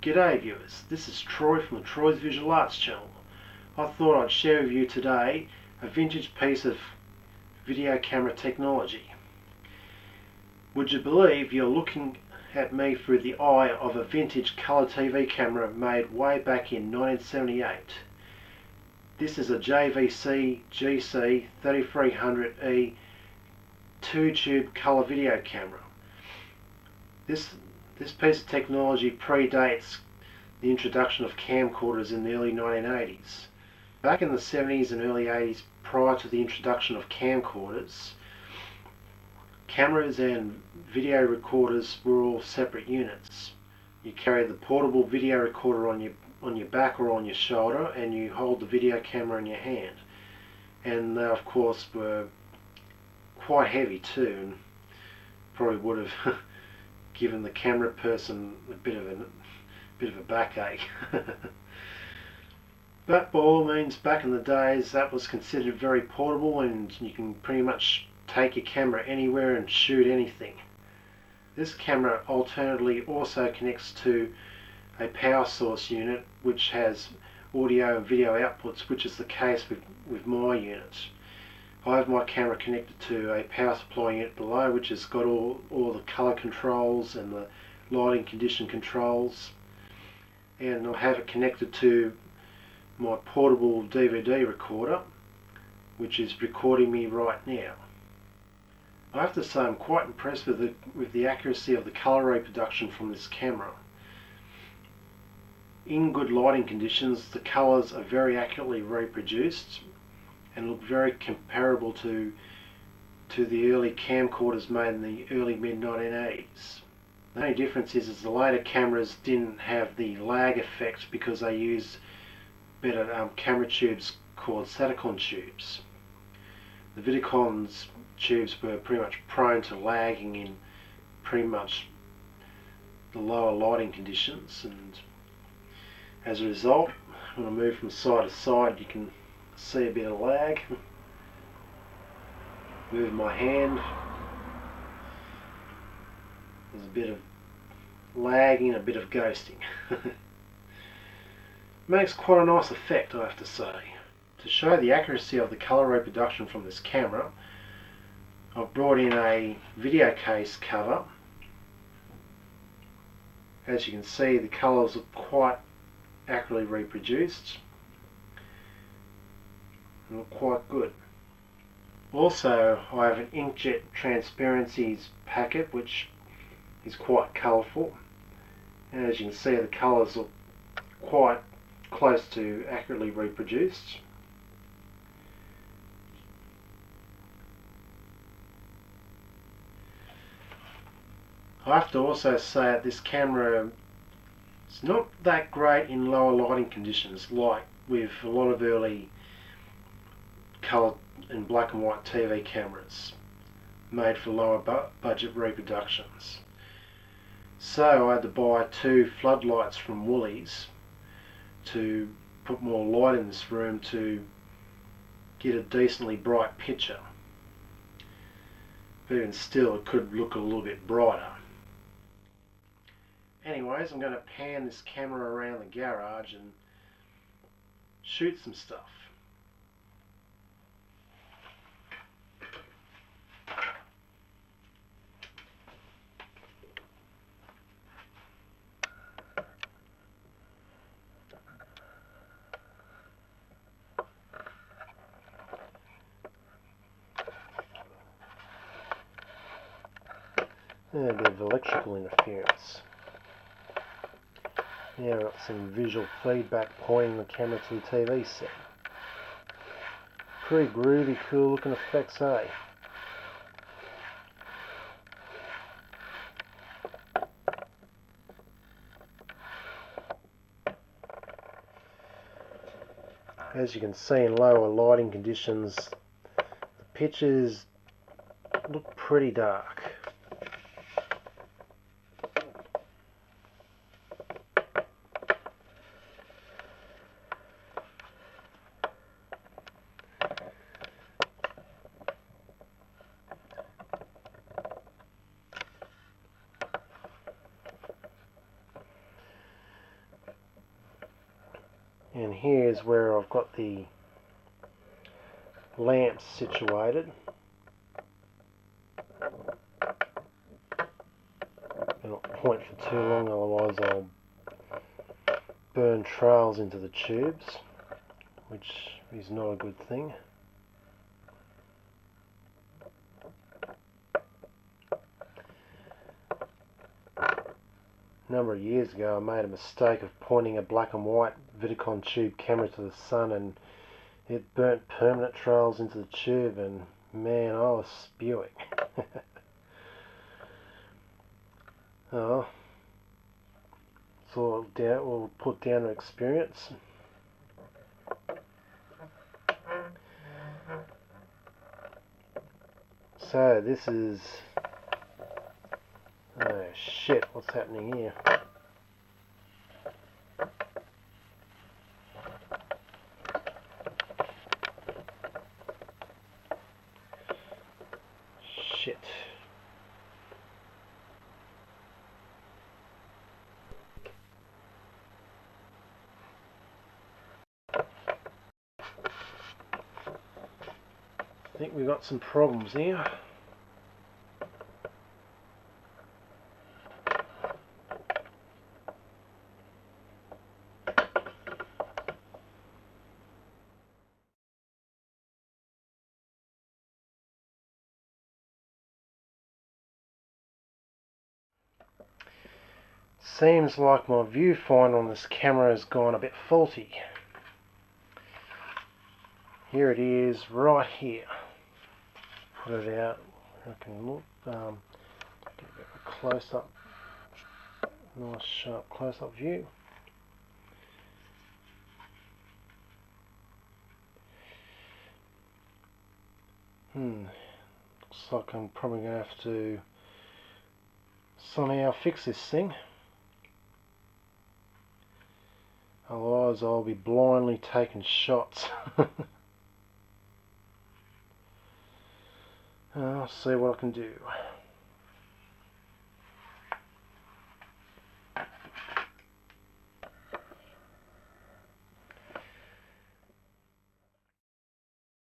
G'day viewers, this is Troy from the Troy's Visual Arts channel. I thought I'd share with you today a vintage piece of video camera technology. Would you believe you're looking at me through the eye of a vintage colour TV camera made way back in 1978. This is a JVC GC-3300E 2-tube colour video camera. This piece of technology predates the introduction of camcorders in the early 1980s. Back in the 70s and early 80s, prior to the introduction of camcorders, cameras and video recorders were all separate units. You carry the portable video recorder on your back or on your shoulder, and you hold the video camera in your hand. And they of course were quite heavy too, and probably would have given the camera person a bit of a backache. But by all means, back in the days, that was considered very portable, and you can pretty much take your camera anywhere and shoot anything. This camera alternately also connects to a power source unit which has audio and video outputs, which is the case with my unit. I have my camera connected to a power supply unit below, which has got all the colour controls and the lighting condition controls, and I have it connected to my portable DVD recorder, which is recording me right now. I have to say I'm quite impressed with the accuracy of the colour reproduction from this camera. In good lighting conditions, the colours are very accurately reproduced and look very comparable to the early camcorders made in the early mid-1980s. The only difference is the later cameras didn't have the lag effect because they used better camera tubes called Saticon tubes. The vidicon's tubes were pretty much prone to lagging in pretty much the lower lighting conditions, and as a result, when I move from side to side, you can see a bit of lag. Move my hand, there's a bit of lagging, a bit of ghosting. Makes quite a nice effect, I have to say. To show the accuracy of the colour reproduction from this camera, I've brought in a video case cover. As you can see, the colours are quite accurately reproduced and look quite good. Also, I have an inkjet transparencies packet which is quite colourful, and as you can see, the colours look quite close to accurately reproduced. I have to also say that this camera is not that great in lower lighting conditions, like with a lot of early colour and black and white TV cameras made for lower budget reproductions. So I had to buy 2 floodlights from Woolies to put more light in this room to get a decently bright picture. But even still, it could look a little bit brighter. Anyways, I'm going to pan this camera around the garage and shoot some stuff. And a bit of electrical interference. Now I've got some visual feedback pointing the camera to the TV set. Pretty groovy, cool looking effects, eh? As you can see, in lower lighting conditions, the pictures look pretty dark. And here's where I've got the lamps situated. Do not point for too long, otherwise I'll burn trails into the tubes, which is not a good thing. A number of years ago I made a mistake of pointing a black and white vidicon tube camera to the sun, and it burnt permanent trails into the tube, and man, I was spewing. Oh, it's all down, we'll put down to experience. So this is, oh shit, what's happening here? Shit. I think we've got some problems here. Seems like my viewfinder on this camera has gone a bit faulty. Here it is, right here. Put it out. I can look, get a bit of a close-up, nice sharp close-up view. Looks like I'm probably going to have to somehow fix this thing. Otherwise I'll be blindly taking shots. I'll see what I can do.